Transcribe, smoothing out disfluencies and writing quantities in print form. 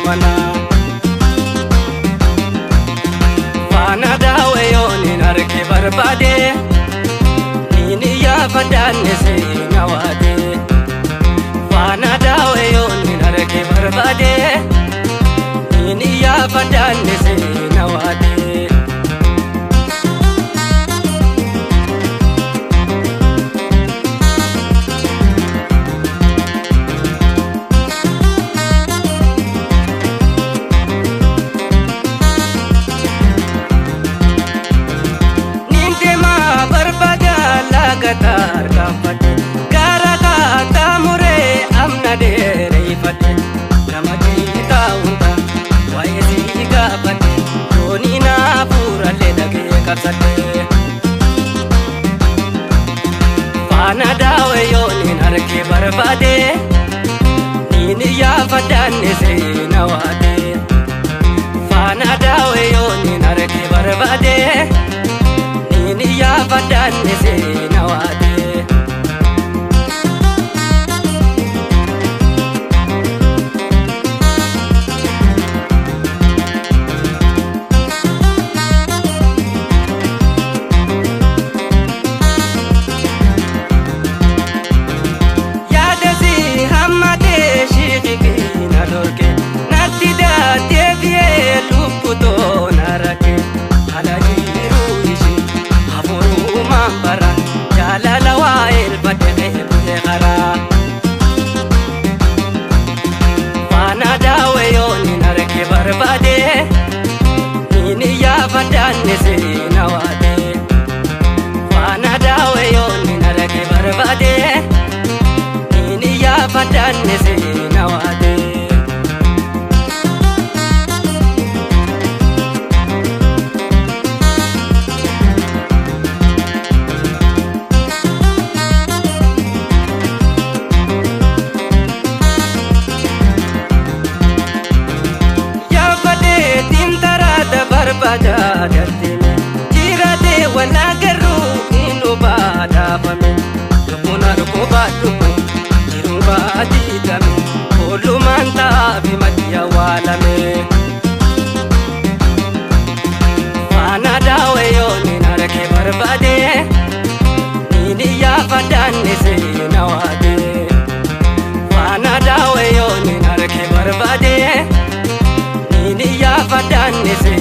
mana Faana daawwe yooniin arge barbaade Nini yaafadhaanne seena waade Faana daawwe yooniin arge barbaade Nini yaafadhaanne seena waade Gatar kampate gara kata mure amna dere ifate namati taunta waisi gapate doni na pura le dage karsate Faana daawwe yooniin arge barbaade nini yaafadhaanne seena waade Faana daawwe yooniin arge barbaade Nini yaafadhaanne seena waade Yaadasi hammatee shiiqii na dhorke natti daatee biyee lubbutoo na rakke ala jiruu ishee hafuurumaan bara jaalala waa elbadhe bu'ee karaa Faana daawwe yooniin arge barbaade nini yaafadhaanne seena waade Faana daawwe yooniin arge barbaade nini yaafadhaanne seena waade Barbaadaadhattime jiraate wala garuu inu baadhaafame lubbuun harkoo baadhume jiruu baadhiidhame oollumaan taafi maddi awwaalame Faana daawwe yooniin arge barbaade nini yaafadhaanne seena waade Faana daawwe yooniin arge barbaade nini yaafadhaanne seena